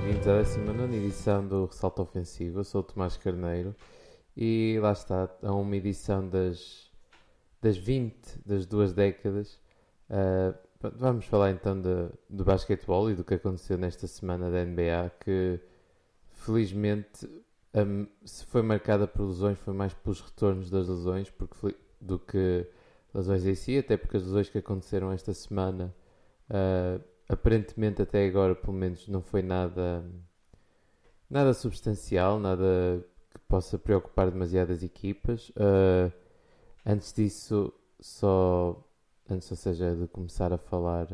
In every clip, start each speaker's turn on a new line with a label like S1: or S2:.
S1: bem-vindos à 19ª edição do Ressalto Ofensivo. Eu sou o Tomás Carneiro e lá está, a uma edição das 20 das duas décadas. Vamos falar então do basquetebol e do que aconteceu nesta semana da NBA, que felizmente se foi marcada por lesões, foi mais pelos retornos das lesões do que lesões em si, até porque as lesões que aconteceram esta semana aparentemente até agora pelo menos não foi nada substancial, nada que possa preocupar demasiadas equipas. Antes disso, antes, ou seja, de começar a falar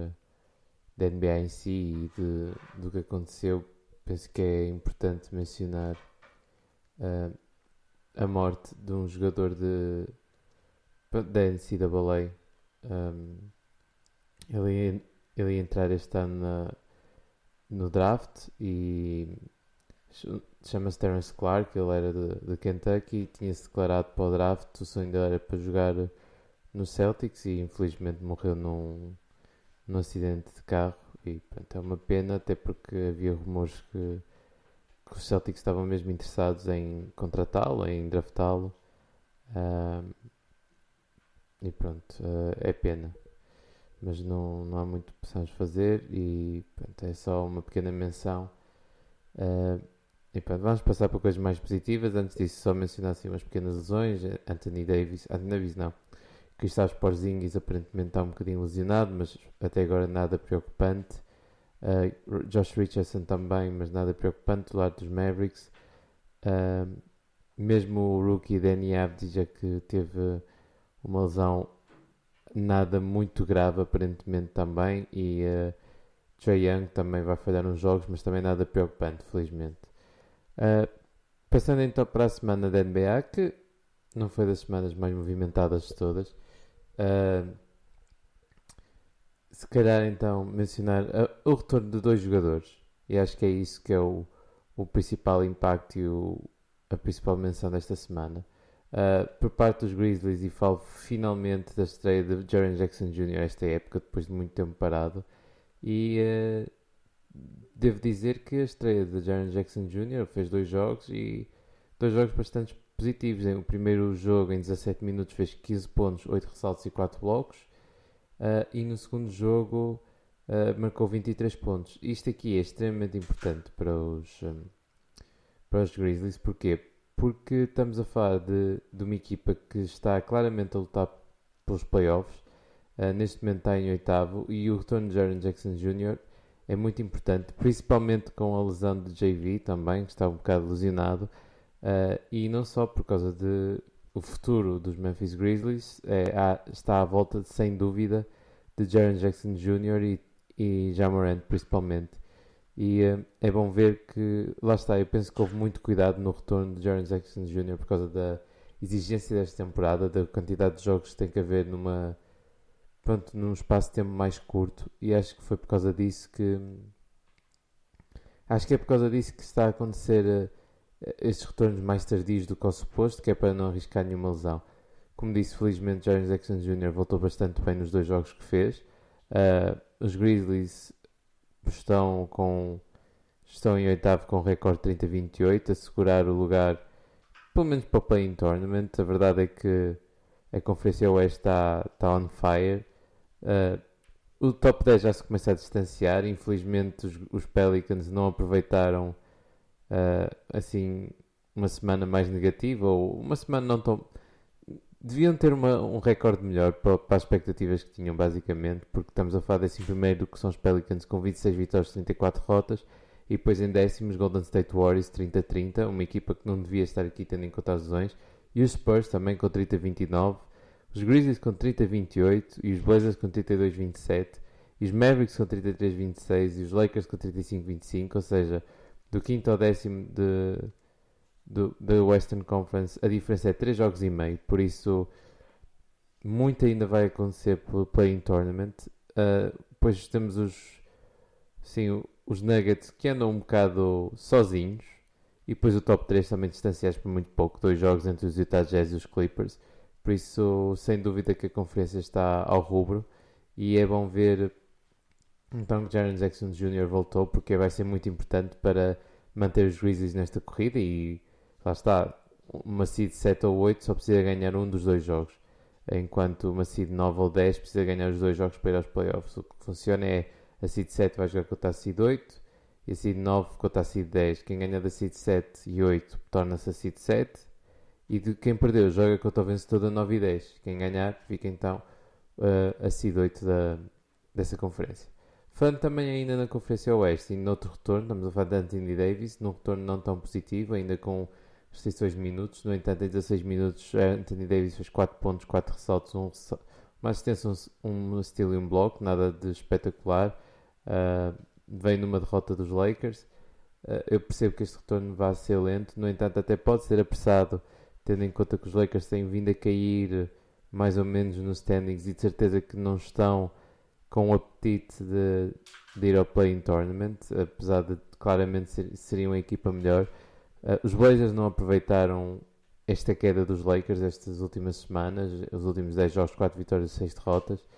S1: da NBA em si e do que aconteceu, penso que é importante mencionar a morte de um jogador da NCAA. Ele ia entrar este ano no draft e chama-se Terence Clark. Ele era de Kentucky e tinha-se declarado para o draft. O sonho dele era para jogar no Celtics e infelizmente morreu num acidente de carro. E pronto, é uma pena, até porque havia rumores que os Celtics estavam mesmo interessados em contratá-lo, em draftá-lo. E pronto, é pena. Mas não há muito que possamos fazer e pronto, é só uma pequena menção. E pronto, vamos passar para coisas mais positivas. Antes disso, só mencionar assim umas pequenas lesões. Anthony Davis não. Kristaps Porzingis aparentemente está um bocadinho lesionado, mas até agora nada preocupante. Josh Richardson também, mas nada preocupante do lado dos Mavericks. Mesmo o rookie Danny Avdija, que teve uma lesão nada muito grave aparentemente também, e Trae Young também vai falhar uns jogos, mas também nada preocupante, felizmente. Passando então para a semana da NBA, que não foi das semanas mais movimentadas de todas. Se calhar então mencionar o retorno de dois jogadores, e acho que é isso que é o principal impacto e a principal menção desta semana. Por parte dos Grizzlies, e falo finalmente da estreia de Jaren Jackson Jr. esta época, depois de muito tempo parado, e devo dizer que a estreia de Jaren Jackson Jr. fez dois jogos bastante positivos. O primeiro jogo, em 17 minutos, fez 15 pontos, 8 ressaltos e 4 blocos, e no segundo jogo marcou 23 pontos. Isto aqui é extremamente importante para os Grizzlies. Porquê? Porque estamos a falar de uma equipa que está claramente a lutar pelos playoffs. Neste momento está em oitavo, e o retorno de Jaren Jackson Jr. é muito importante, principalmente com a lesão de JV também, que está um bocado lesionado, e não só por causa de o futuro dos Memphis Grizzlies, está à volta, sem dúvida, de Jaren Jackson Jr. e Ja Morant principalmente. E é bom ver que, lá está, eu penso que houve muito cuidado no retorno de Jaren Jackson Jr. por causa da exigência desta temporada, da quantidade de jogos que tem que haver num espaço de tempo mais curto, e acho que foi por causa disso que está a acontecer estes retornos mais tardios do que ao suposto, que é para não arriscar nenhuma lesão. Como disse, felizmente Jaren Jackson Jr. voltou bastante bem nos dois jogos que fez. Os Grizzlies estão em oitavo com um recorde 30-28, a segurar o lugar pelo menos para o Play-in Tournament. A verdade é que a Conferência Oeste está on fire. O top 10 já se começa a distanciar. Infelizmente os Pelicans não aproveitaram assim uma semana mais negativa, ou uma semana não tão... Deviam ter um recorde melhor para as expectativas que tinham, basicamente, porque estamos a falar desse primeiro, que são os Pelicans, com 26 vitórias e 34 derrotas, e depois em décimos Golden State Warriors 30-30, uma equipa que não devia estar aqui tendo em conta as lesões, e os Spurs também com 30-29, os Grizzlies com 30-28, e os Blazers com 32-27, e os Mavericks com 33-26, e os Lakers com 35-25, ou seja, do quinto ao décimo da Western Conference, a diferença é 3 jogos e meio, por isso muito ainda vai acontecer pelo Play-in Tournament. Depois temos os Nuggets, que andam um bocado sozinhos, e depois o top 3 também distanciados por muito pouco, 2 jogos entre os Utah Jazz e os Clippers, por isso sem dúvida que a conferência está ao rubro, e é bom ver Então Jaren Jackson Jr. voltou porque vai ser muito importante para manter os Grizzlies nesta corrida e lá está, uma seed 7 ou 8 só precisa ganhar um dos dois jogos, enquanto uma seed 9 ou 10 precisa ganhar os dois jogos para ir aos playoffs. O que funciona é a seed 7 vai jogar contra a seed 8 e a seed 9 contra a seed 10. Quem ganha da seed 7 e 8 torna-se a seed 7 e quem perdeu joga contra o vencedor da 9 e 10. Quem ganhar fica então a seed 8 dessa conferência. Falando também ainda na Conferência Oeste e noutro retorno, estamos a falar de Anthony Davis, num retorno não tão positivo, ainda com restrições de minutos. No entanto, em 16 minutos, Anthony Davis fez 4 pontos, 4 ressaltos, uma assistência, um steal e um bloco, nada de espetacular. Veio numa derrota dos Lakers. Eu percebo que este retorno vai ser lento, no entanto, até pode ser apressado, tendo em conta que os Lakers têm vindo a cair mais ou menos nos standings e de certeza que não estão com o apetite de ir ao Play-in Tournament, apesar de claramente seriam a equipa melhor. Os Blazers não aproveitaram esta queda dos Lakers estas últimas semanas, os últimos 10 jogos, 4 vitórias e 6 derrotas.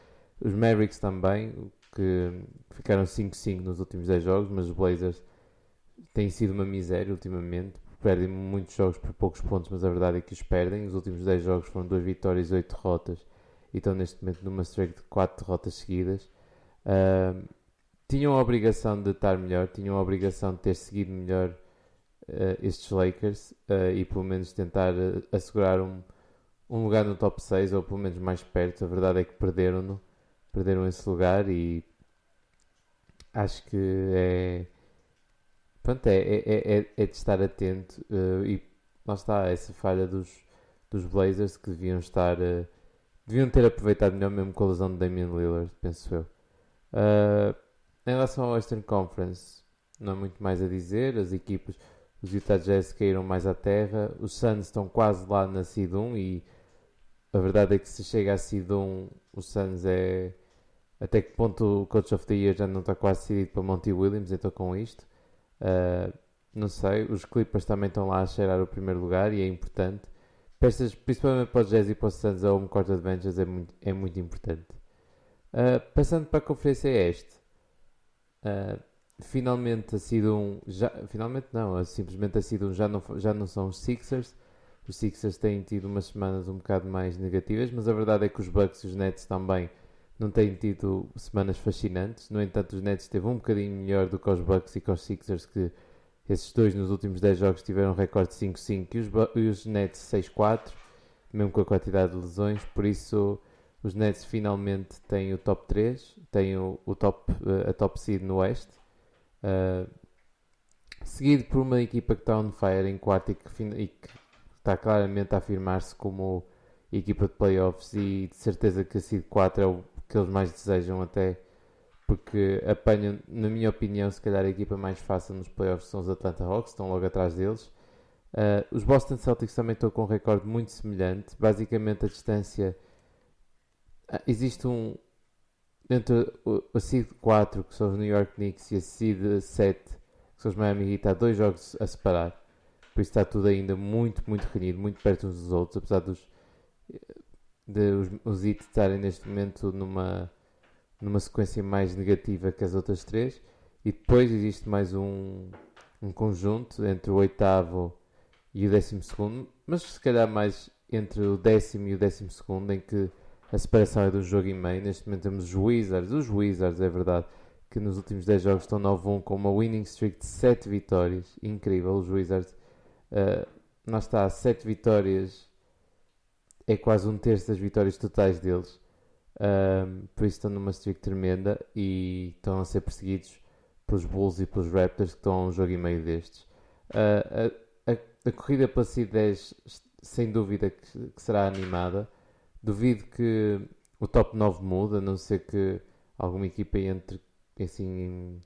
S1: Os Mavericks também, que ficaram 5-5 nos últimos 10 jogos, mas os Blazers têm sido uma miséria ultimamente. Perdem muitos jogos por poucos pontos, mas a verdade é que os perdem. Os últimos 10 jogos foram 2 vitórias e 8 derrotas e estão neste momento numa streak de 4 derrotas seguidas. Tinham a obrigação de estar melhor, tinham a obrigação de ter seguido melhor estes Lakers e pelo menos tentar assegurar um lugar no top 6 ou pelo menos mais perto. A verdade é que perderam esse lugar e acho que é de estar atento e lá está essa falha dos Blazers que deviam ter aproveitado melhor mesmo com a lesão de Damian Lillard, penso eu. Em relação ao Western Conference, não há muito mais a dizer. As equipas, os Utah Jazz caíram mais à terra. Os Suns estão quase lá na Seed 1 e a verdade é que se chega à Seed 1, os Suns até que ponto o Coach of the Year já não está quase decidido para Monty Williams, então com isto. Não sei, os Clippers também estão lá a cheirar o primeiro lugar e é importante. Principalmente para os Jazz e para os Suns, a home court advantage é muito importante. Passando para a Conferência Este, finalmente a Seed 1, finalmente não, simplesmente a Seed 1 já não são os Sixers. Os Sixers têm tido umas semanas um bocado mais negativas, mas a verdade é que os Bucks e os Nets também não têm tido semanas fascinantes. No entanto, os Nets esteve um bocadinho melhor do que os Bucks e que os Sixers, que esses dois nos últimos 10 jogos tiveram um recorde de 5-5 e os Nets 6-4, mesmo com a quantidade de lesões. Por isso, os Nets finalmente têm o top 3, têm a top seed no Oeste, seguido por uma equipa que está on fire em quarto e que está claramente a afirmar-se como equipa de playoffs e de certeza que a seed 4 é o que eles mais desejam, até porque apanham, na minha opinião, se calhar a equipa mais fácil nos playoffs são os Atlanta Hawks, estão logo atrás deles. Os Boston Celtics também estão com um recorde muito semelhante. Basicamente a distância existe entre a seed 4, que são os New York Knicks, e a seed 7, que são os Miami Heat, há 2 jogos a separar. Por isso está tudo ainda muito, muito renhido, muito perto uns dos outros, apesar os Heat estarem neste momento numa sequência mais negativa que as outras 3. E depois existe mais um conjunto entre o 8º e o 12º, mas se calhar mais entre o 10º e o 12º, em que a separação é de um jogo e meio. Neste momento temos os Wizards, é verdade, que nos últimos 10 jogos estão 9-1 com uma winning streak de 7 vitórias, incrível. Os Wizards, lá está, 7 vitórias é quase 1/3 das vitórias totais deles. Por isso estão numa streak tremenda e estão a ser perseguidos pelos Bulls e pelos Raptors, que estão a um jogo e meio destes. A corrida pela Seed 10 sem dúvida que será animada. Duvido que o top 9 mude, a não ser que alguma equipa entre assim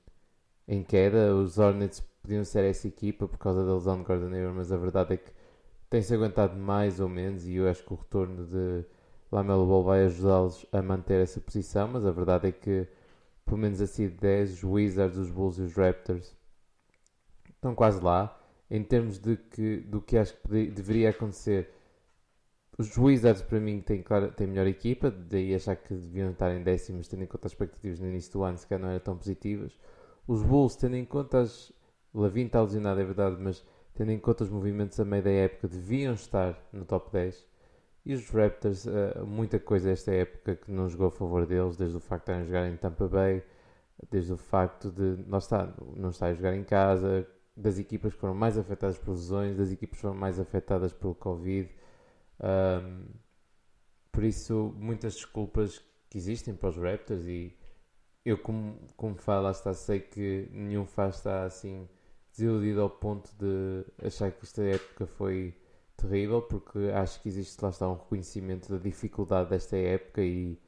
S1: em queda. Os Hornets podiam ser essa equipa por causa da lesão de Gordon Hayward, mas a verdade é que tem-se aguentado mais ou menos e eu acho que o retorno de LaMelo Ball vai ajudá-los a manter essa posição, mas a verdade é que pelo menos a Seed 10, os Wizards, os Bulls e os Raptors estão quase lá. Em termos do que acho que deveria acontecer, Os Wizards, para mim, têm melhor equipa, daí achar que deviam estar em décimos, tendo em conta as expectativas no início do ano, se calhar não eram tão positivas. Os Bulls, tendo em conta Lavin está lesionado, é verdade, mas tendo em conta os movimentos a meio da época, deviam estar no top 10. E os Raptors, muita coisa esta época que não jogou a favor deles, desde o facto de estarem a jogar em Tampa Bay, desde o facto de não estar a jogar em casa, das equipas que foram mais afetadas por lesões, das equipas que foram mais afetadas pelo Covid. Um, por isso, muitas desculpas que existem para os Raptors e eu, como fã, lá está, sei que nenhum fã está assim desiludido ao ponto de achar que esta época foi terrível, porque acho que existe, lá está, um reconhecimento da dificuldade desta época e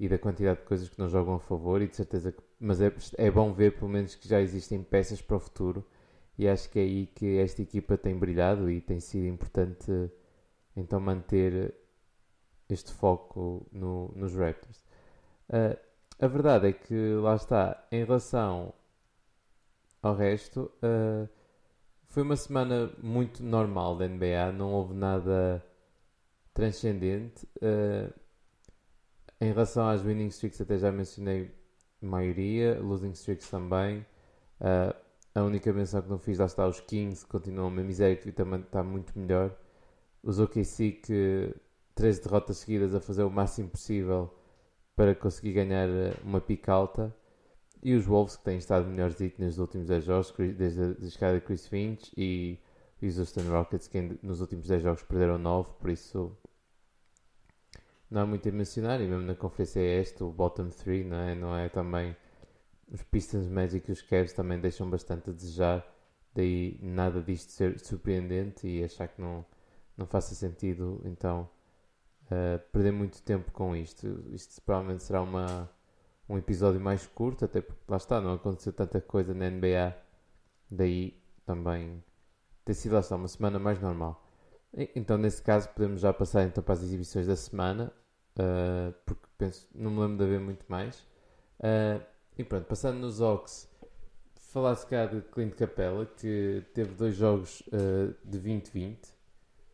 S1: da quantidade de coisas que não jogam a favor e de certeza que, mas é bom ver pelo menos que já existem peças para o futuro e acho que é aí que esta equipa tem brilhado e tem sido importante então manter este foco nos Raptors. Uh, a verdade é que, lá está, em relação ao resto, foi uma semana muito normal da NBA, não houve nada transcendente. Em relação às winning streaks, até já mencionei a maioria, losing streaks também. A única menção que não fiz, lá está, os Kings continuam a miséria que também está muito melhor. Os OKC que 13 derrotas seguidas a fazer o máximo possível para conseguir ganhar uma pica alta. E os Wolves que têm estado melhores nos últimos 10 jogos, desde a chegada de Chris Finch, e os Houston Rockets que nos últimos 10 jogos perderam 9, por isso não há muito a mencionar. E mesmo na conferência este, o bottom 3, não é também os Pistons, Magic e os Cavs também deixam bastante a desejar, daí nada disto ser surpreendente e achar que não faça sentido então perder muito tempo com isto. Isto provavelmente será um episódio mais curto, até porque lá está, não aconteceu tanta coisa na NBA, daí também ter sido, lá está, uma semana mais normal. Então nesse caso podemos já passar então para as exibições da semana, porque penso, não me lembro de haver muito mais. E pronto, passando nos Hawks, falar se cá de Clint Capella, que teve 2 jogos de 20-20,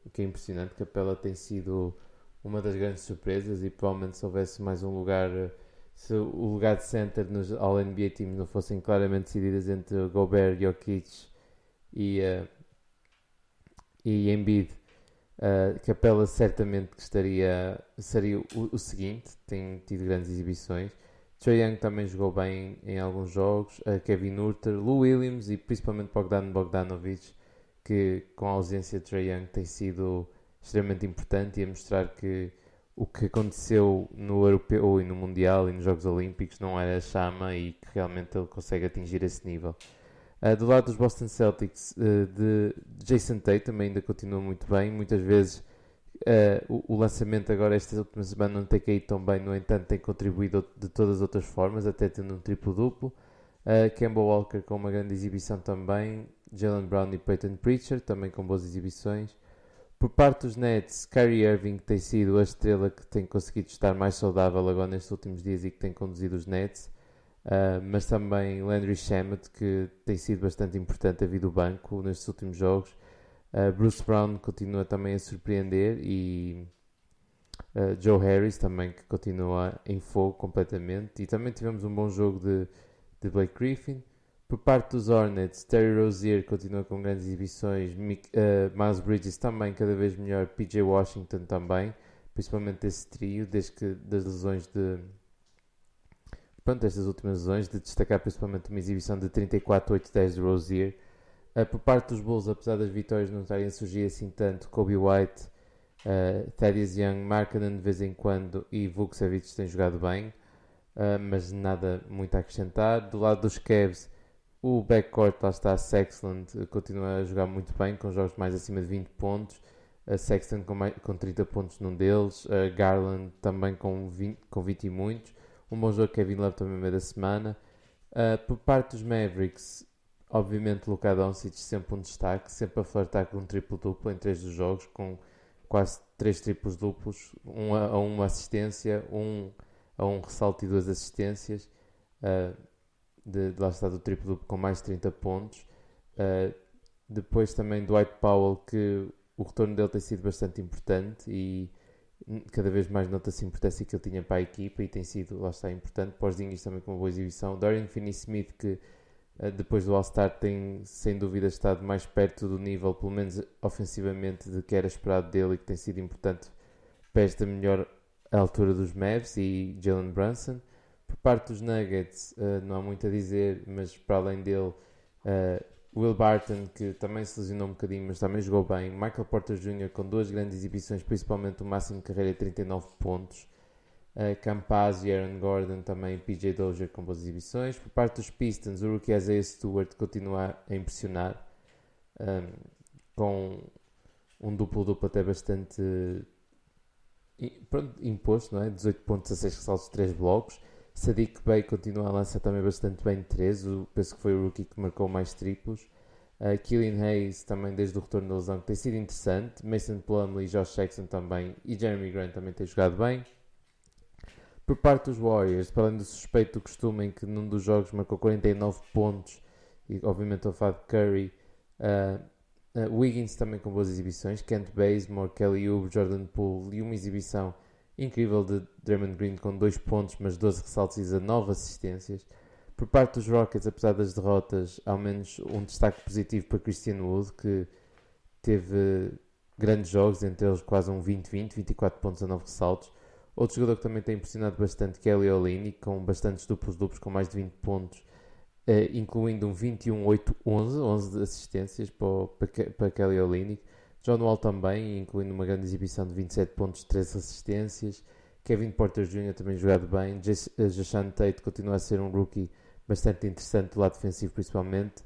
S1: o que é impressionante. Capella tem sido uma das grandes surpresas e provavelmente se houvesse mais um lugar, se o lugar de center nos All-NBA Teams não fossem claramente decididas entre Gobert, Jokic e Embiid, Capella certamente que seria o seguinte, tem tido grandes exibições. Trae Young também jogou bem em alguns jogos, Kevin Huerter, Lou Williams e principalmente Bogdanovic, que com a ausência de Trae Young tem sido extremamente importante e a mostrar que o que aconteceu no Europeu e no Mundial e nos Jogos Olímpicos não era chama e que realmente ele consegue atingir esse nível. Do lado dos Boston Celtics, de Jason Tatum também ainda continua muito bem. Muitas vezes o lançamento agora esta última semana não tem caído tão bem, no entanto tem contribuído de todas as outras formas, até tendo um triplo-duplo. Kemba Walker com uma grande exibição também. Jaylen Brown e Peyton Pritchard também com boas exibições. Por parte dos Nets, Kyrie Irving tem sido a estrela que tem conseguido estar mais saudável agora nestes últimos dias e que tem conduzido os Nets. Mas também Landry Shamet, que tem sido bastante importante a vir do banco nestes últimos jogos. Bruce Brown continua também a surpreender e Joe Harris também, que continua em fogo completamente. E também tivemos um bom jogo de Blake Griffin. Por parte dos Hornets, Terry Rozier continua com grandes exibições, Miles Bridges também cada vez melhor, PJ Washington também, principalmente esse trio, desde que das lesões estas últimas lesões, de destacar principalmente uma exibição de 34-8-10 de Rozier. Por parte dos Bulls, apesar das vitórias não estarem a surgir assim tanto, Kobe White, Thaddeus Young, Markkanen de vez em quando e Vukcevic têm jogado bem, mas nada muito a acrescentar. Do lado dos Cavs, o backcourt, lá está, Sexton continua a jogar muito bem, com jogos mais acima de 20 pontos. Sexton com 30 pontos num deles. Garland também com 20 e muitos. Um bom jogo, Kevin Love também no meio da semana. Por parte dos Mavericks, obviamente Luka Doncic sempre um destaque, sempre a flertar com um triplo-duplo em 3 dos jogos, com quase 3 triplos-duplos, uma assistência, a um ressalto e 2 assistências. Lá está do triplo-duplo com mais de 30 pontos. Depois também Dwight Powell, que o retorno dele tem sido bastante importante e cada vez mais nota-se a importância que ele tinha para a equipa e tem sido, lá está, importante. Porzingis também com uma boa exibição. Dorian Finney-Smith, que depois do All-Star tem sem dúvida estado mais perto do nível, pelo menos ofensivamente, de que era esperado dele e que tem sido importante para esta melhor altura dos Mavs, e Jalen Brunson. Por parte dos Nuggets, não há muito a dizer, mas para além dele, Will Barton, que também se lesionou um bocadinho, mas também jogou bem. Michael Porter Jr. com duas grandes exibições, principalmente o máximo de carreira de 39 pontos. Campazzo e Aaron Gordon também, PJ Dozier com boas exibições. Por parte dos Pistons, o rookie Isaiah Stewart continua a impressionar, com um duplo-duplo até bastante imposto, não é? 18 pontos, 16 ressaltos, 3 blocos. Sadiq Bey continua a lançar também bastante bem de 3, penso que foi o rookie que marcou mais triplos. Killian Hayes também desde o retorno da lesão, que tem sido interessante. Mason Plumlee, Josh Jackson também, e Jeremy Grant também tem jogado bem. Por parte dos Warriors, para além do suspeito do costume em que num dos jogos marcou 49 pontos, e obviamente ao fato de Curry, Wiggins também com boas exibições, Kent Bazemore, Kelly Oubre, Jordan Poole, e uma exibição incrível de Draymond Green com 2 pontos, mas 12 ressaltos e 19 assistências. Por parte dos Rockets, apesar das derrotas, ao menos um destaque positivo para Christian Wood, que teve grandes jogos, entre eles quase um 20-20, 24 pontos a 9 ressaltos. Outro jogador que também tem impressionado bastante, Kelly Olynyk, com bastantes duplos com mais de 20 pontos, incluindo um 21-8-11, 11 assistências para Kelly Olynyk. John Wall também, incluindo uma grande exibição de 27 pontos, 13 assistências. Kevin Porter Jr. também jogado bem. Jason Tate continua a ser um rookie bastante interessante do lado defensivo, principalmente.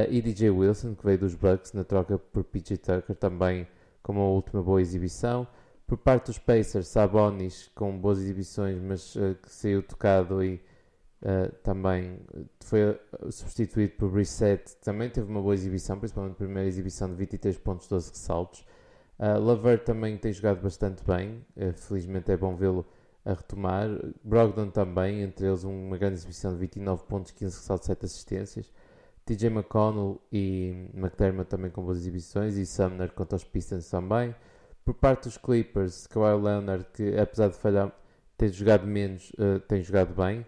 S1: E DJ Wilson, que veio dos Bucks na troca por PJ Tucker, também com uma última boa exibição. Por parte dos Pacers, Sabonis com boas exibições, mas que saiu tocado e também foi substituído por Brissett, também teve uma boa exibição, principalmente a primeira exibição de 23 pontos, 12 ressaltos. Lavert também tem jogado bastante bem, felizmente é bom vê-lo a retomar. Brogdon também, entre eles uma grande exibição de 29 pontos, 15 ressaltos, 7 assistências. TJ McConnell e McDermott também com boas exibições, e Sumner contra os Pistons também. Por parte dos Clippers, Kawhi Leonard, que apesar de falhar, ter jogado menos, tem jogado bem.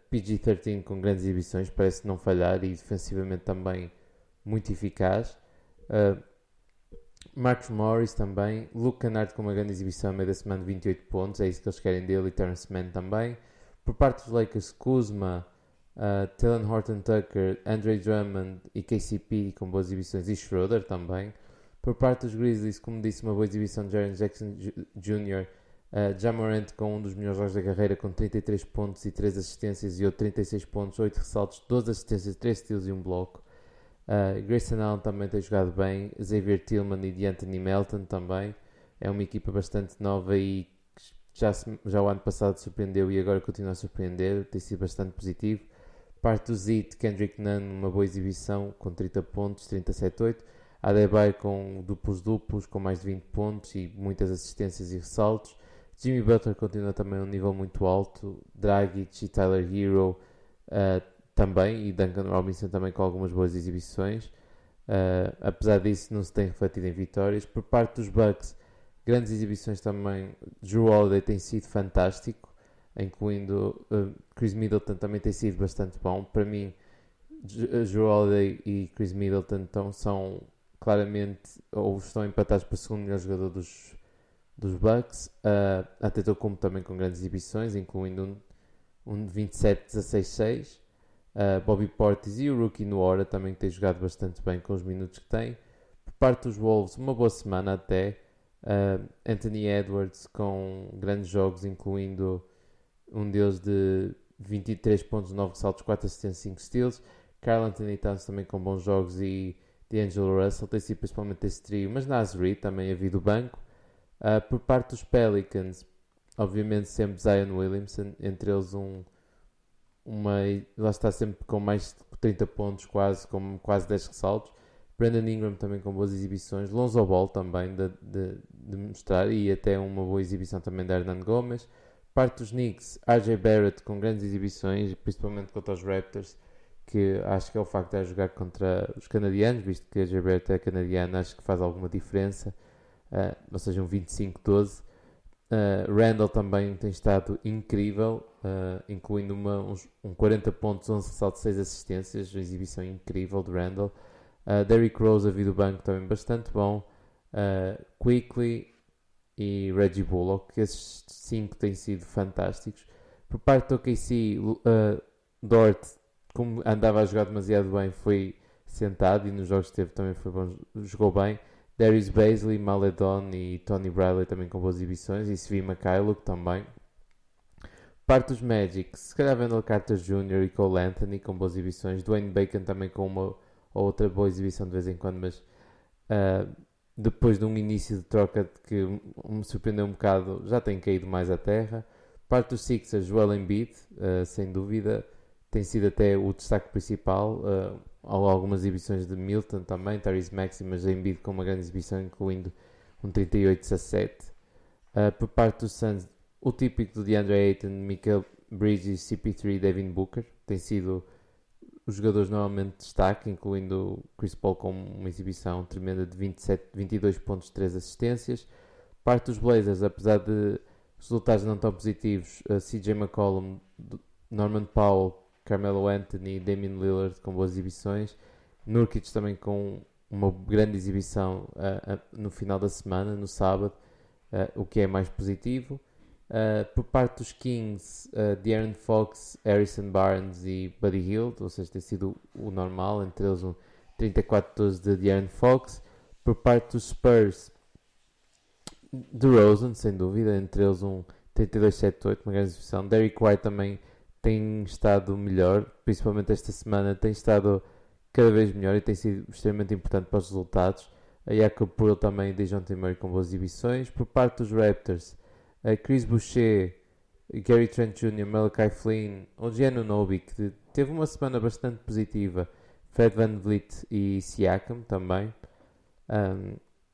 S1: PG-13 com grandes exibições, parece não falhar, e defensivamente também muito eficaz. Marcus Morris também. Luke Kennard com uma grande exibição no meio da semana de 28 pontos, é isso que eles querem dele, e Terrence Mann também. Por parte dos Lakers, Kuzma, Talen Horton-Tucker, Andre Drummond e KCP com boas exibições, e Schroeder também. Por parte dos Grizzlies, como disse, uma boa exibição de Jaren Jackson Jr., Ja Morant com um dos melhores jogos da carreira, com 33 pontos e 3 assistências, e outro 36 pontos, 8 ressaltos, 12 assistências, 3 steals e um bloco. Grayson Allen também tem jogado bem. Xavier Tillman e D'Anthony Melton também. É uma equipa bastante nova e já o ano passado surpreendeu e agora continua a surpreender, tem sido bastante positivo. Parte do Zit, Kendrick Nunn, uma boa exibição com 30 pontos, 37-8. Adebayo com duplos, com mais de 20 pontos e muitas assistências e ressaltos. Jimmy Butler continua também a um nível muito alto. Dragic e Tyler Hero também, e Duncan Robinson também com algumas boas exibições. Apesar disso, não se tem refletido em vitórias. Por parte dos Bucks, grandes exibições também. Jrue Holiday tem sido fantástico, incluindo Chris Middleton também tem sido bastante bom. Para mim, Jrue Holiday e Chris Middleton são claramente, ou estão empatados para o segundo melhor jogador dos Bucks. Antetokounmpo também com grandes exibições, incluindo um de 27-16-6. Bobby Portis e o rookie Nuora também tem jogado bastante bem com os minutos que tem. Por parte dos Wolves, uma boa semana até. Anthony Edwards com grandes jogos, incluindo um deles de 23 pontos, 9 ressaltos, 4 assistências, 5 steals. Karl Anthony Towns também com bons jogos, e D'Angelo Russell tem sido principalmente esse trio, mas Naz Reid também a vir do banco. Por parte dos Pelicans, obviamente sempre Zion Williamson, entre eles lá está sempre com mais de 30 pontos, com quase 10 ressaltos. Brandon Ingram também com boas exibições. Lonzo Ball também de mostrar, e até uma boa exibição também da Hernan Gomes. Parte dos Knicks, RJ Barrett com grandes exibições, principalmente contra os Raptors, que acho que é o facto de jogar contra os canadianos, visto que a Gilberto é canadiana, acho que faz alguma diferença, ou seja, um 25-12. Randall também tem estado incrível, incluindo um 40 pontos, 11 ressaltos, 6 assistências, uma exibição incrível de Randall. Derrick Rose a vir do banco também bastante bom. Quickly e Reggie Bullock, esses 5 têm sido fantásticos. Por parte do OKC, Dort, como andava a jogar demasiado bem, foi sentado e nos jogos que teve também foi bom, jogou bem. Darius Bazley, Maledon e Tony Bradley também com boas exibições, e Svi Mykhailiuk também. Parte dos Magic, se calhar Wendell Carter Jr. e Cole Anthony com boas exibições, Dwayne Bacon também com uma ou outra boa exibição de vez em quando, mas depois de um início de troca que me surpreendeu um bocado, já tem caído mais à terra. Parte dos Sixers, Joel Embiid, sem dúvida, tem sido até o destaque principal. Algumas exibições de Milton também, Tyrese Maxey, mas Embiid com uma grande exibição, incluindo um 38-17. Por parte dos Suns, o típico do DeAndre Ayton, Michael Bridges, CP3 e Devin Booker, tem sido os jogadores normalmente de destaque, incluindo Chris Paul com uma exibição tremenda de 22 pontos, 3 assistências. Parte dos Blazers, apesar de resultados não tão positivos, CJ McCollum, Norman Powell, Carmelo Anthony e Damian Lillard com boas exibições. Nurkic também com uma grande exibição no final da semana, no sábado, o que é mais positivo. Por parte dos Kings, De'Aaron Fox, Harrison Barnes e Buddy Hield, ou seja, tem sido o normal, entre eles um 34-12 de De'Aaron Fox. Por parte dos Spurs, DeRozan, sem dúvida, entre eles um 32-7-8, uma grande exibição. Derrick White também tem estado melhor, principalmente esta semana, tem estado cada vez melhor e tem sido extremamente importante para os resultados. A Jakob Poeltl também e DeJounte Murray com boas exibições. Por parte dos Raptors, Chris Boucher, Gary Trent Jr., Malachi Flynn, OG Anunoby, que teve uma semana bastante positiva, Fred VanVleet e Siakam também.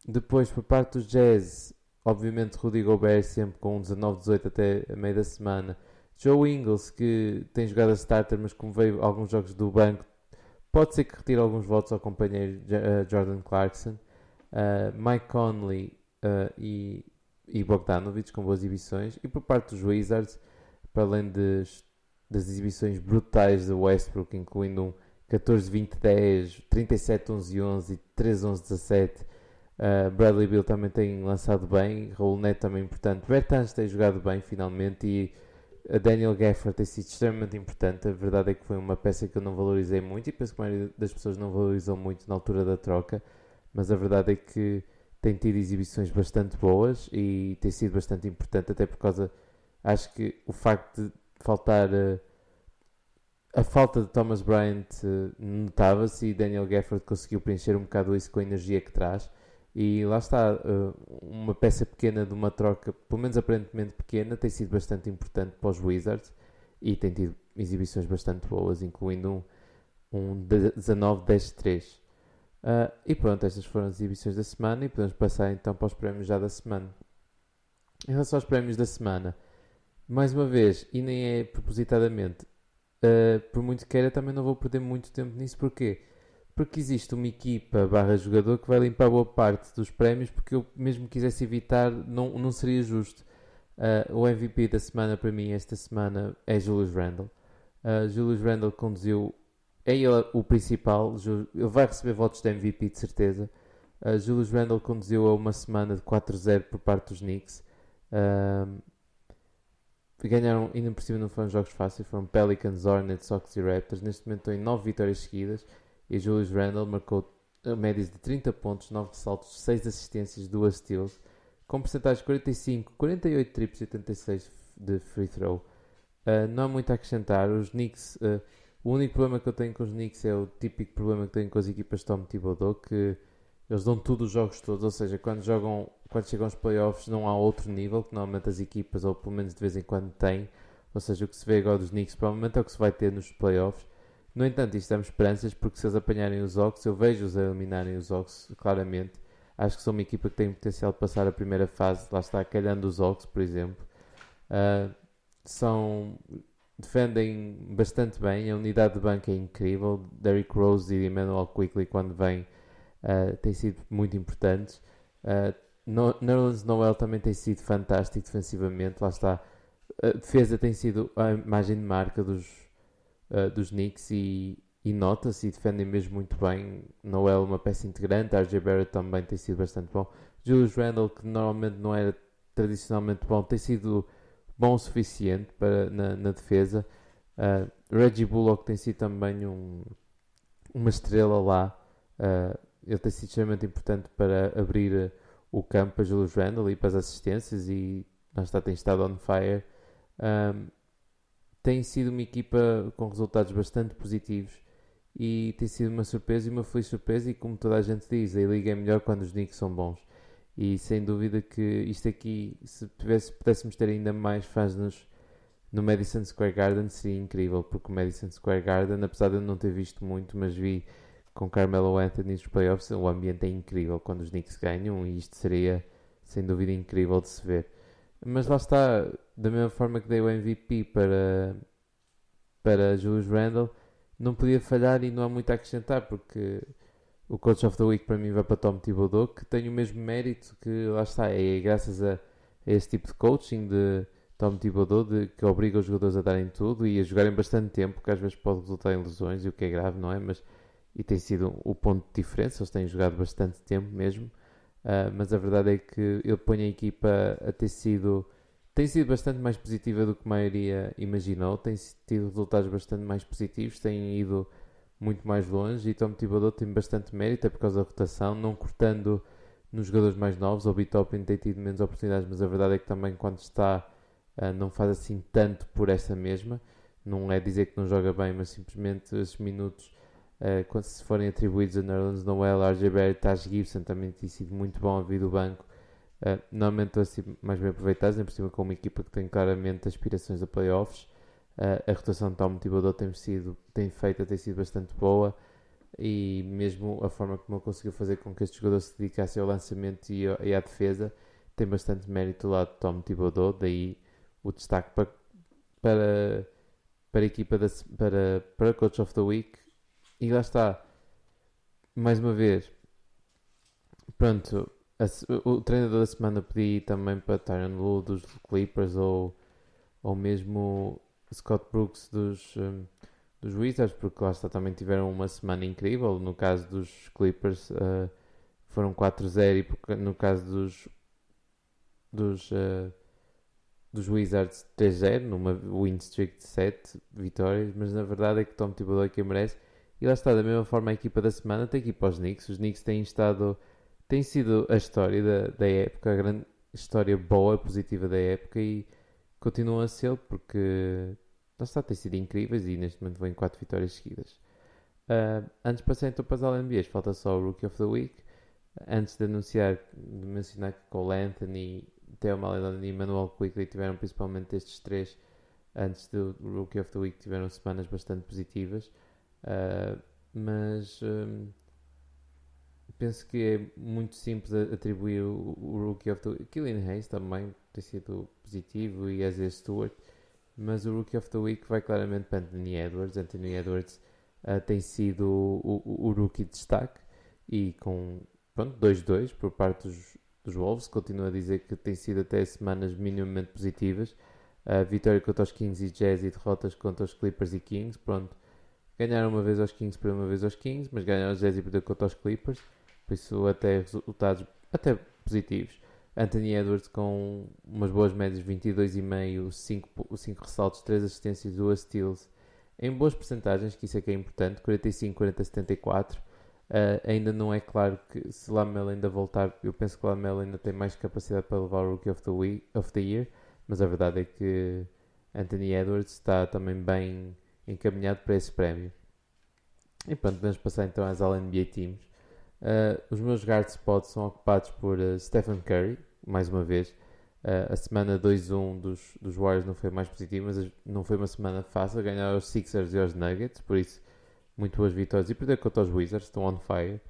S1: Depois, por parte dos Jazz, obviamente Rudy Gobert sempre com um 19-18 até a meio da semana. Joe Ingles, que tem jogado a starter, mas como veio alguns jogos do banco, pode ser que retire alguns votos ao companheiro Jordan Clarkson. Mike Conley e Bogdanovic com boas exibições. E por parte dos Wizards, para além das exibições brutais de Westbrook, incluindo um 14-20-10, 37-11-11 e 13-11-17, Bradley Beal também tem lançado bem, Raul Neto também importante, Bertans tem jogado bem finalmente e Daniel Gafford tem sido extremamente importante. A verdade é que foi uma peça que eu não valorizei muito e penso que a maioria das pessoas não valorizou muito na altura da troca, mas a verdade é que tem tido exibições bastante boas e tem sido bastante importante, até por causa, acho que o facto de faltar a falta de Thomas Bryant notava-se e Daniel Gafford conseguiu preencher um bocado isso com a energia que traz. E lá está, uma peça pequena de uma troca, pelo menos aparentemente pequena, tem sido bastante importante para os Wizards e tem tido exibições bastante boas, incluindo um 19-10-3. E pronto, estas foram as exibições da semana e podemos passar então para os prémios já da semana. Em relação aos prémios da semana, mais uma vez, e nem é propositadamente, por muito que queira, também não vou perder muito tempo nisso. Porquê? Porque existe uma equipa / jogador que vai limpar boa parte dos prémios, porque eu mesmo quisesse evitar, não seria justo. O MVP da semana para mim esta semana é Julius Randle. Julius Randle conduziu, é ele o principal, ele vai receber votos de MVP de certeza. Julius Randle conduziu a uma semana de 4-0 por parte dos Knicks. Ganharam, ainda por cima não foram jogos fáceis, foram Pelicans, Hornets, Sox e Raptors. Neste momento estão em 9 vitórias seguidas. E Julius Randle marcou médias de 30 pontos, 9 ressaltos, 6 assistências, 2 steals, com porcentagem de 45, 48 triplos e 86 de free throw. Não há muito a acrescentar. Os Knicks, o único problema que eu tenho com os Knicks é o típico problema que tenho com as equipas de Tom Thibodeau, que eles dão tudo os jogos todos, ou seja, quando chegam aos playoffs não há outro nível que normalmente as equipas, ou pelo menos de vez em quando têm, ou seja, o que se vê agora dos Knicks provavelmente é o que se vai ter nos playoffs. No entanto, isto dá-me esperanças, porque se eles apanharem os Hawks, eu vejo-os a eliminarem os Hawks, claramente. Acho que são uma equipa que tem potencial de passar a primeira fase, lá está, calhando os Hawks, por exemplo. defendem bastante bem, a unidade de banco é incrível. Derrick Rose e Emmanuel Quickley, quando vêm, têm sido muito importantes. Nerlens Noel também tem sido fantástico defensivamente, lá está. A defesa tem sido a imagem de marca dos Knicks e nota-se e defendem mesmo muito bem. Noel, uma peça integrante, RJ Barrett também tem sido bastante bom. Julius Randle, que normalmente não era tradicionalmente bom, tem sido bom o suficiente na defesa. Reggie Bullock tem sido também uma estrela lá. Ele tem sido extremamente importante para abrir o campo a Julius Randle e para as assistências e tem estado on fire. Tem sido uma equipa com resultados bastante positivos e tem sido uma surpresa e uma feliz surpresa e como toda a gente diz, a liga é melhor quando os Knicks são bons. E sem dúvida que isto aqui, se pudéssemos ter ainda mais fãs no Madison Square Garden, seria incrível, porque o Madison Square Garden, apesar de eu não ter visto muito, mas vi com Carmelo Anthony nos playoffs, o ambiente é incrível quando os Knicks ganham e isto seria sem dúvida incrível de se ver. Mas lá está, da mesma forma que dei o MVP para Julius Randle, não podia falhar e não há muito a acrescentar, porque o Coach of the Week para mim vai para Tom Thibodeau, que tem o mesmo mérito que, lá está, é graças a esse tipo de coaching de Tom Thibodeau, que obriga os jogadores a darem tudo e a jogarem bastante tempo, que às vezes pode resultar em lesões, e o que é grave, não é? E tem sido o ponto de diferença, eles têm jogado bastante tempo mesmo, mas a verdade é que ele põe a equipa a tem sido bastante mais positiva do que a maioria imaginou, tem tido resultados bastante mais positivos, tem ido muito mais longe e Tom Thibodeau tem bastante mérito, é por causa da rotação, não cortando nos jogadores mais novos. O Obi-Toppin tem tido menos oportunidades, mas a verdade é que também quando está não faz assim tanto por essa mesma. Não é dizer que não joga bem, mas simplesmente esses minutos, quando se forem atribuídos a Nerlens Noel, RJ Barrett, Taj Gibson também tem sido muito bom a vir do banco. Normalmente estão assim mais bem aproveitados, nem por cima com uma equipa que tem claramente aspirações a playoffs. A rotação de Tom Thibodeau tem sido bastante boa e mesmo a forma como ele conseguiu fazer com que este jogador se dedicasse ao lançamento e à defesa tem bastante mérito lá de Tom Thibodeau, daí o destaque para a equipa para Coach of the Week. E lá está, mais uma vez, pronto, o treinador da semana pedi também para Tyronn Lue dos Clippers ou mesmo Scott Brooks dos Wizards, porque lá está, também tiveram uma semana incrível. No caso dos Clippers foram 4-0 e no caso dos Wizards 3-0, numa win streak de 7 vitórias, mas na verdade é que Tom Thibodeau é quem merece. E lá está, da mesma forma a equipa da semana tem que ir para os Knicks. Os Knicks têm sido a história da época, a grande história boa, positiva da época e continuam a ser porque lá está, têm sido incríveis e neste momento vêm 4 vitórias seguidas. Antes de passar então para as LNBs, falta só o Rookie of the Week. Antes de mencionar que Cole Anthony, Theo Maledon e Emmanuel Quickley tiveram principalmente estes três antes do Rookie of the Week, tiveram semanas bastante positivas. Mas penso que é muito simples atribuir o Rookie of the Week. Killian Hayes também tem sido positivo e Isaiah Stewart, mas o Rookie of the Week vai claramente para Anthony Edwards. Anthony Edwards tem sido o rookie de destaque e com 2-2 por parte dos Wolves. Continuo a dizer que tem sido até semanas minimamente positivas. Vitória contra os Kings e Jazz e derrotas contra os Clippers e Kings. Pronto, ganharam uma vez aos Kings, perderam uma vez aos Kings, mas ganharam aos Jazz e perderam contra os Clippers. Por isso até resultados até positivos. Anthony Edwards com umas boas médias, 22,5, 5 ressaltos, 3 assistências, 2 steals, em boas percentagens, que isso é que é importante, 45, 40, 74. Ainda não é claro que se Lamelo ainda voltar, eu penso que Lamelo ainda tem mais capacidade para levar o Rookie of the Year, mas a verdade é que Anthony Edwards está também bem encaminhado para esse prémio. E pronto, vamos passar então às All-NBA Teams. Os meus guard spots são ocupados por Stephen Curry, mais uma vez. A semana 2-1 dos Warriors não foi mais positiva, mas não foi uma semana fácil. Ganhar aos Sixers e aos Nuggets, por isso, muito boas vitórias. E perder contra os Wizards, estão on fire.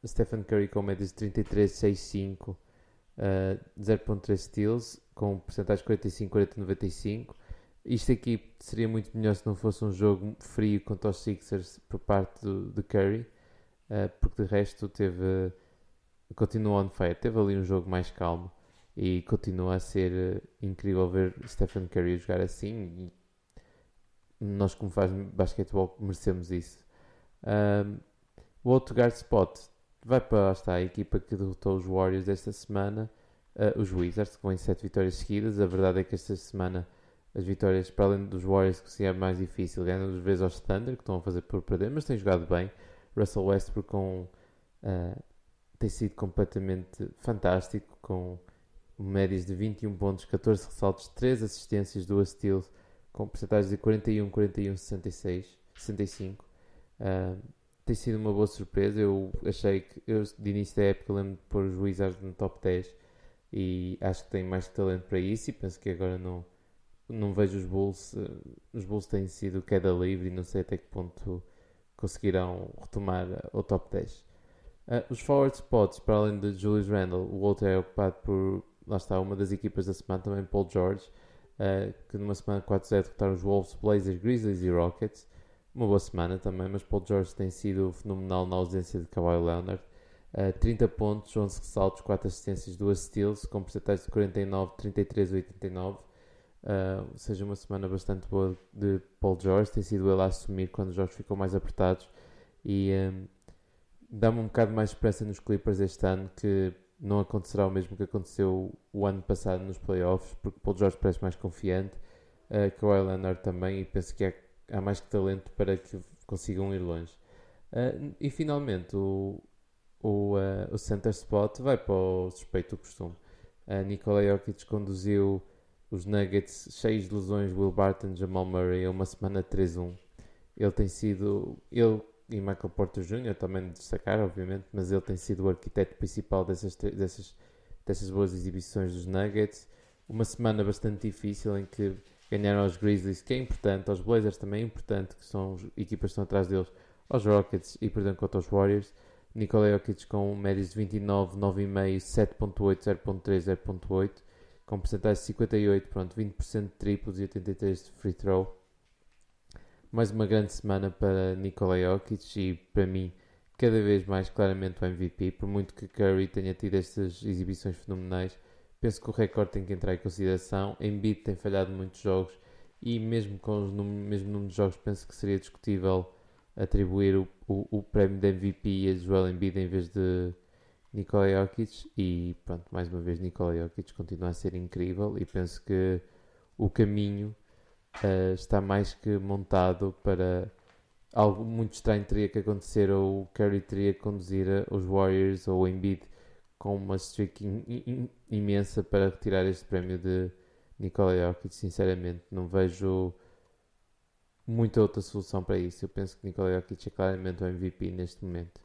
S1: Stephen Curry com médias de 33, 6, 5, 0.3 steals, com porcentagem 45, 40, 95. Isto aqui seria muito melhor se não fosse um jogo frio contra os Sixers por parte de Curry, porque de resto continua on fire. Teve ali um jogo mais calmo e continua a ser incrível ver Stephen Curry jogar assim. E nós, como faz basquetebol, merecemos isso. O outro guard spot vai para a equipa que derrotou os Warriors esta semana, os Wizards, que vão em 7 vitórias seguidas. A verdade é que esta semana as vitórias, para além dos Warriors, que sim é mais difícil, ganham duas vezes aos Thunder, que estão a fazer por perder, mas têm jogado bem. Russell Westbrook tem sido completamente fantástico, com médias de 21 pontos, 14 ressaltos, 3 assistências, 2 steals, com porcentagens de 41, 41, 66, 65. Tem sido uma boa surpresa. Eu achei que, de início da época, lembro de pôr os Wizards no top 10 e acho que tem mais talento para isso, e penso que agora não vejo os Bulls. Os Bulls têm sido queda livre e não sei até que ponto conseguirão retomar o top 10. Os forward spots, para além de Julius Randle, o outro é ocupado por, lá está, uma das equipas da semana, também Paul George, que numa semana 4-0 derrotaram os Wolves, Blazers, Grizzlies e Rockets. Uma boa semana também, mas Paul George tem sido fenomenal na ausência de Kawhi Leonard. 30 pontos, 11 ressaltos, 4 assistências, 2 steals, com porcentagem de 49, 33 e 89. Ou seja, uma semana bastante boa de Paul George. Tem sido ele a assumir quando os jogos ficam mais apertados, e dá-me um bocado mais esperança nos Clippers este ano, que não acontecerá o mesmo que aconteceu o ano passado nos playoffs, porque Paul George parece mais confiante, Kawhi Leonard também, e penso que há mais que talento para que consigam ir longe. E finalmente o center spot vai para o suspeito do costume. Nikola Jokic conduziu os Nuggets, cheios de lesões, Will Barton, Jamal Murray, a uma semana 3-1. Ele tem sido, ele e Michael Porter Jr. também de destacar, obviamente, mas ele tem sido o arquiteto principal dessas boas exibições dos Nuggets. Uma semana bastante difícil em que ganharam aos Grizzlies, que é importante, aos Blazers também é importante, que são equipas que estão atrás deles, aos Rockets, e perderam contra os Warriors. Nikola Jokic com médias de 29, 9,5, 7.8, 0.3, 0.8, com porcentagem de 58, 20% de triplos e 83% de free throw. Mais uma grande semana para Nikola Jokic e, para mim, cada vez mais claramente o MVP. Por muito que Curry tenha tido estas exibições fenomenais, penso que o recorde tem que entrar em consideração. Embiid tem falhado muitos jogos e, mesmo com o mesmo número de jogos, penso que seria discutível atribuir o prémio de MVP a Joel Embiid em vez de Nikola Jokic. E pronto, mais uma vez Nikola Jokic continua a ser incrível, e penso que o caminho está mais que montado para algo muito estranho teria que acontecer, ou o Curry teria que conduzir os Warriors ou o Embiid com uma streak imensa para retirar este prémio de Nikola Jokic. Sinceramente, não vejo muita outra solução para isso. Eu penso que Nikola Jokic é claramente o MVP neste momento.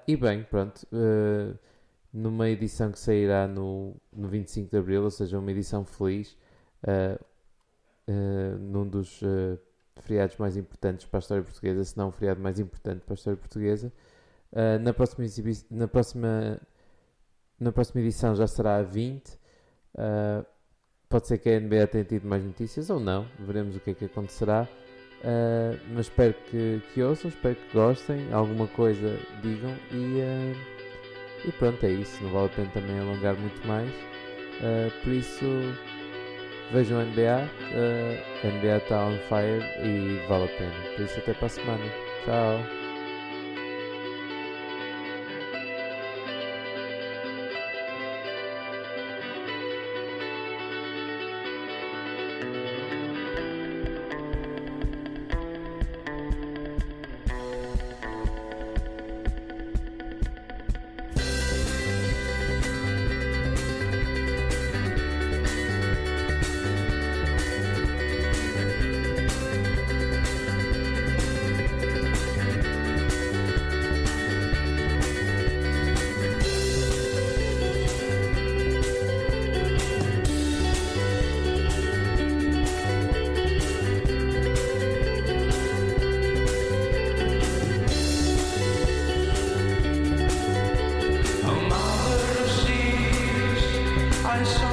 S1: E bem, pronto, numa edição que sairá no 25 de Abril, ou seja, uma edição feliz, num dos feriados mais importantes para a história portuguesa, se não o feriado mais importante para a história portuguesa. Na próxima edição já será a 20. Pode ser que a NBA tenha tido mais notícias ou não, veremos o que é que acontecerá. Mas espero que ouçam, espero que gostem, alguma coisa digam, e pronto, é isso. Não vale a pena também alongar muito mais, por isso vejam a NBA. A NBA está on fire e vale a pena, por isso até para a semana. Tchau.
S2: I saw